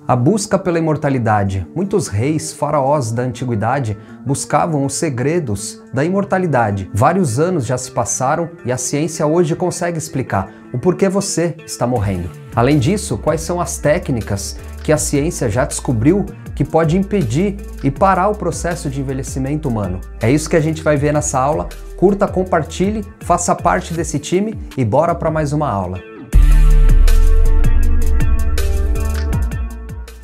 A busca pela imortalidade. Muitos reis, faraós da antiguidade buscavam os segredos da imortalidade. Vários anos já se passaram e a ciência hoje consegue explicar o porquê você está morrendo. Além disso, quais são as técnicas que a ciência já descobriu que pode impedir e parar o processo de envelhecimento humano. É isso que a gente vai ver nessa aula. Curta, compartilhe, faça parte desse time e bora para mais uma aula.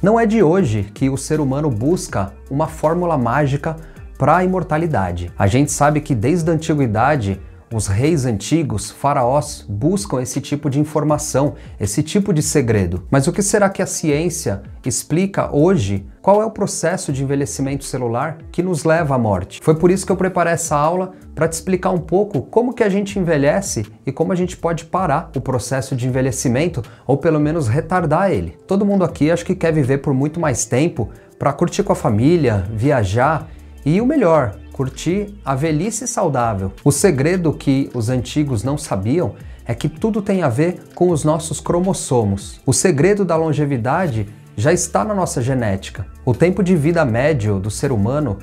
Não é de hoje que o ser humano busca uma fórmula mágica para a imortalidade. A gente sabe que desde a antiguidade, os reis antigos, faraós, buscam esse tipo de informação, esse tipo de segredo. Mas o que será que a ciência explica hoje? Qual é o processo de envelhecimento celular que nos leva à morte? Foi por isso que eu preparei essa aula para te explicar um pouco como que a gente envelhece e como a gente pode parar o processo de envelhecimento ou pelo menos retardar ele. Todo mundo aqui acho que quer viver por muito mais tempo para curtir com a família, viajar e o melhor, curtir a velhice saudável. O segredo que os antigos não sabiam é que tudo tem a ver com os nossos cromossomos. O segredo da longevidade já está na nossa genética. O tempo de vida médio do ser humano,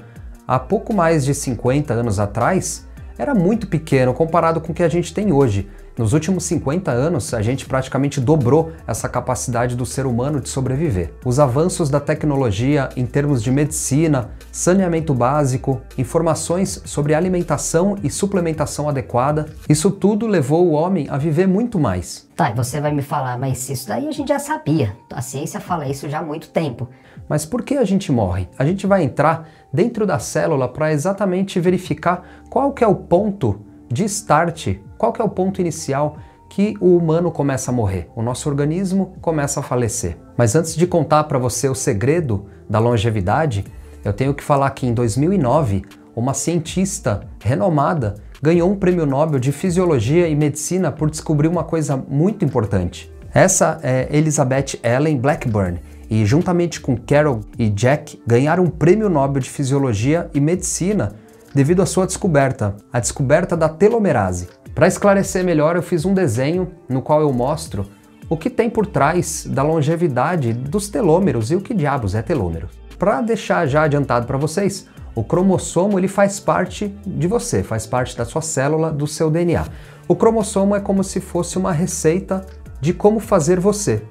há pouco mais de 50 anos atrás, era muito pequeno comparado com o que a gente tem hoje. Nos últimos 50 anos, a gente praticamente dobrou essa capacidade do ser humano de sobreviver. Os avanços da tecnologia em termos de medicina, saneamento básico, informações sobre alimentação e suplementação adequada, isso tudo levou o homem a viver muito mais. Tá, e você vai me falar, mas isso daí a gente já sabia. A ciência fala isso já há muito tempo. Mas por que a gente morre? A gente vai entrar dentro da célula para exatamente verificar qual que é o ponto de start, qual que é o ponto inicial que o humano começa a morrer, o nosso organismo começa a falecer. Mas antes de contar para você o segredo da longevidade, eu tenho que falar que em 2009, uma cientista renomada ganhou um prêmio Nobel de Fisiologia e Medicina por descobrir uma coisa muito importante. Essa é Elizabeth Ellen Blackburn, e juntamente com Carol e Jack ganharam um prêmio Nobel de Fisiologia e Medicina devido à sua descoberta, a descoberta da telomerase. Para esclarecer melhor, eu fiz um desenho no qual eu mostro o que tem por trás da longevidade dos telômeros e o que diabos é telômero. Para deixar já adiantado para vocês, o cromossomo ele faz parte de você, faz parte da sua célula, do seu DNA. O cromossomo é como se fosse uma receita de como fazer você.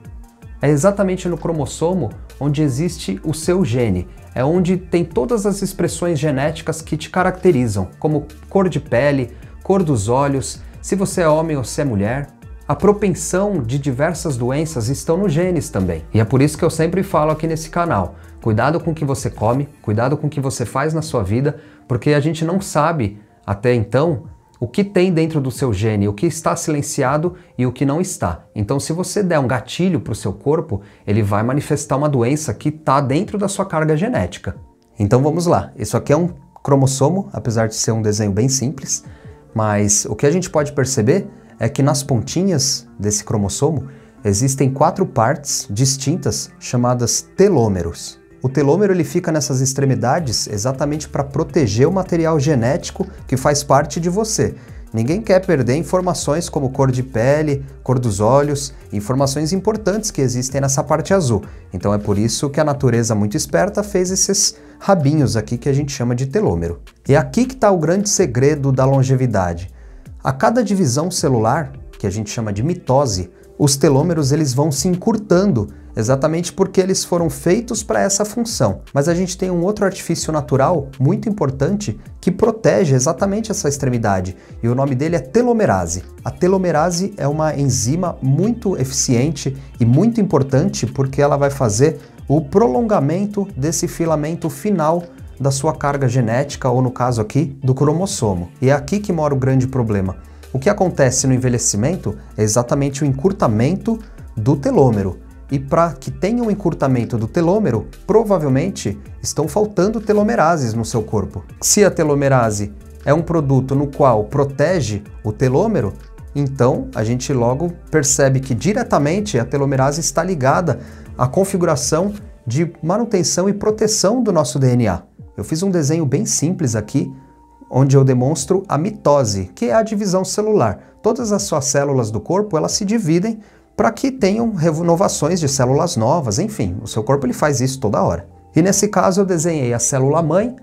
É exatamente no cromossomo onde existe o seu gene. É onde tem todas as expressões genéticas que te caracterizam, como cor de pele, cor dos olhos, se você é homem ou se é mulher. A propensão de diversas doenças estão nos genes também. E é por isso que eu sempre falo aqui nesse canal, cuidado com o que você come, cuidado com o que você faz na sua vida, porque a gente não sabe, até então, o que tem dentro do seu gene, o que está silenciado e o que não está. Então, se você der um gatilho para o seu corpo, ele vai manifestar uma doença que está dentro da sua carga genética. Então vamos lá, isso aqui é um cromossomo, apesar de ser um desenho bem simples, mas o que a gente pode perceber é que nas pontinhas desse cromossomo existem 4 partes distintas chamadas telômeros. O telômero ele fica nessas extremidades exatamente para proteger o material genético que faz parte de você. Ninguém quer perder informações como cor de pele, cor dos olhos, informações importantes que existem nessa parte azul. Então é por isso que a natureza muito esperta fez esses rabinhos aqui que a gente chama de telômero. E aqui que está o grande segredo da longevidade. A cada divisão celular, que a gente chama de mitose, os telômeros eles vão se encurtando, exatamente porque eles foram feitos para essa função. Mas a gente tem um outro artifício natural muito importante que protege exatamente essa extremidade, e o nome dele é telomerase. A telomerase é uma enzima muito eficiente e muito importante porque ela vai fazer o prolongamento desse filamento final da sua carga genética, ou no caso aqui, do cromossomo. E é aqui que mora o grande problema. O que acontece no envelhecimento é exatamente o encurtamento do telômero. E para que tenha um encurtamento do telômero, provavelmente estão faltando telomerases no seu corpo. Se a telomerase é um produto no qual protege o telômero, então a gente logo percebe que diretamente a telomerase está ligada à configuração de manutenção e proteção do nosso DNA. Eu fiz um desenho bem simples aqui, onde eu demonstro a mitose, que é a divisão celular. Todas as suas células do corpo, elas se dividem para que tenham renovações de células novas, enfim, o seu corpo ele faz isso toda hora. E nesse caso eu desenhei a célula-mãe,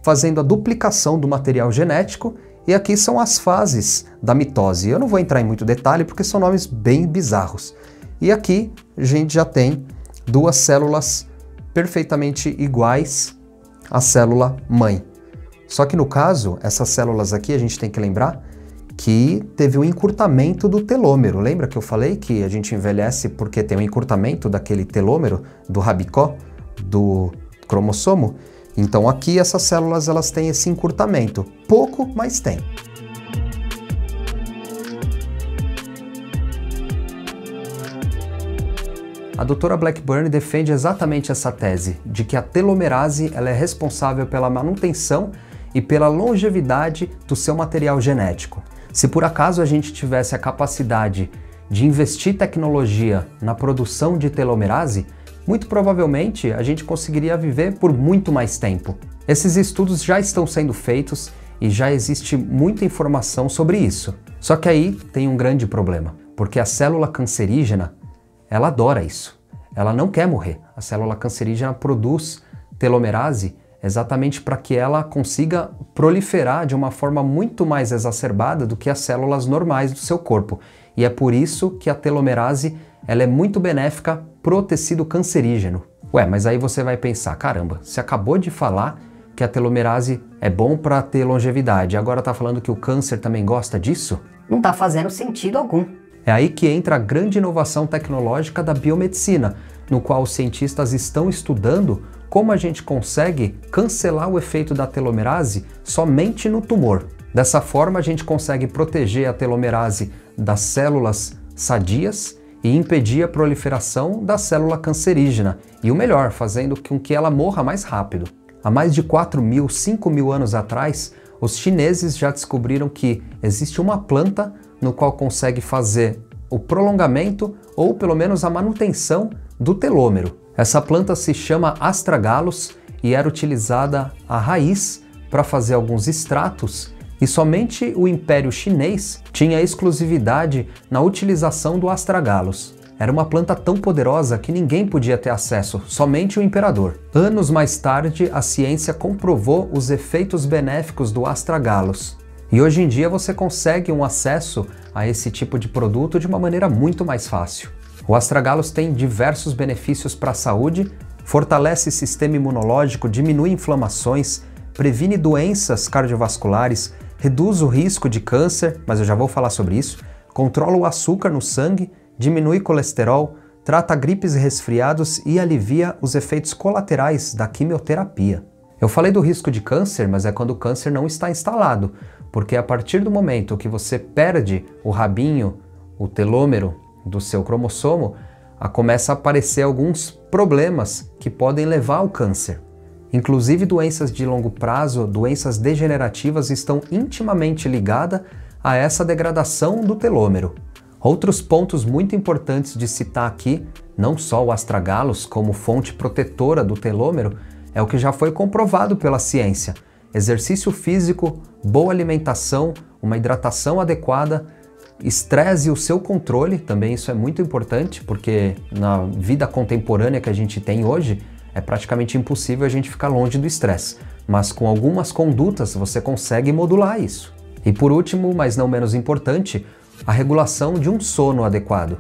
fazendo a duplicação do material genético, e aqui são as fases da mitose. Eu não vou entrar em muito detalhe porque são nomes bem bizarros. E aqui a gente já tem duas células perfeitamente iguais à célula-mãe. Só que no caso, essas células aqui a gente tem que lembrar que teve um encurtamento do telômero. Lembra que eu falei que a gente envelhece porque tem um encurtamento daquele telômero, do rabicó, do cromossomo? Então aqui essas células elas têm esse encurtamento. Pouco, mas tem. A doutora Blackburn defende exatamente essa tese, de que a telomerase ela é responsável pela manutenção e pela longevidade do seu material genético. Se por acaso a gente tivesse a capacidade de investir tecnologia na produção de telomerase, muito provavelmente a gente conseguiria viver por muito mais tempo. Esses estudos já estão sendo feitos e já existe muita informação sobre isso. Só que aí tem um grande problema, porque a célula cancerígena ela adora isso. Ela não quer morrer. A célula cancerígena produz telomerase exatamente para que ela consiga proliferar de uma forma muito mais exacerbada do que as células normais do seu corpo. E é por isso que a telomerase ela é muito benéfica pro tecido cancerígeno. Ué, mas aí você vai pensar, caramba, você acabou de falar que a telomerase é bom para ter longevidade, agora tá falando que o câncer também gosta disso? Não tá fazendo sentido algum. É aí que entra a grande inovação tecnológica da biomedicina, no qual os cientistas estão estudando como a gente consegue cancelar o efeito da telomerase somente no tumor. Dessa forma, a gente consegue proteger a telomerase das células sadias e impedir a proliferação da célula cancerígena. E o melhor, fazendo com que ela morra mais rápido. Há mais de 4.000, 5.000 anos atrás, os chineses já descobriram que existe uma planta no qual consegue fazer o prolongamento ou pelo menos a manutenção do telômero. Essa planta se chama astragalus e era utilizada a raiz para fazer alguns extratos e somente o Império Chinês tinha exclusividade na utilização do astragalus. Era uma planta tão poderosa que ninguém podia ter acesso, somente o imperador. Anos mais tarde, a ciência comprovou os efeitos benéficos do astragalus. E hoje em dia você consegue um acesso a esse tipo de produto de uma maneira muito mais fácil. O astragalus tem diversos benefícios para a saúde, fortalece o sistema imunológico, diminui inflamações, previne doenças cardiovasculares, reduz o risco de câncer, mas eu já vou falar sobre isso, controla o açúcar no sangue, diminui colesterol, trata gripes e resfriados e alivia os efeitos colaterais da quimioterapia. Eu falei do risco de câncer, mas é quando o câncer não está instalado, porque a partir do momento que você perde o rabinho, o telômero do seu cromossomo, começa a aparecer alguns problemas que podem levar ao câncer. Inclusive doenças de longo prazo, doenças degenerativas estão intimamente ligadas a essa degradação do telômero. Outros pontos muito importantes de citar aqui, não só o astragalus como fonte protetora do telômero, é o que já foi comprovado pela ciência. Exercício físico, boa alimentação, uma hidratação adequada, estresse e o seu controle, também isso é muito importante, porque na vida contemporânea que a gente tem hoje, é praticamente impossível a gente ficar longe do estresse. Mas com algumas condutas você consegue modular isso. E por último, mas não menos importante, a regulação de um sono adequado.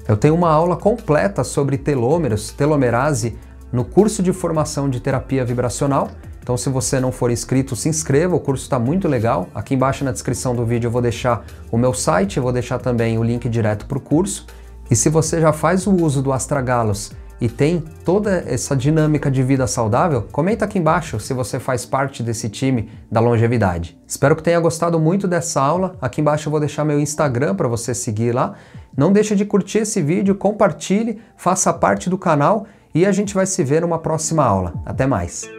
Eu tenho uma aula completa sobre telômeros, telomerase, no curso de formação de terapia vibracional. Então se você não for inscrito, se inscreva, o curso está muito legal. Aqui embaixo na descrição do vídeo eu vou deixar o meu site, eu vou deixar também o link direto para o curso. E se você já faz o uso do astragalus e tem toda essa dinâmica de vida saudável, comenta aqui embaixo se você faz parte desse time da longevidade. Espero que tenha gostado muito dessa aula. Aqui embaixo eu vou deixar meu Instagram para você seguir lá. Não deixe de curtir esse vídeo, compartilhe, faça parte do canal e a gente vai se ver numa próxima aula. Até mais!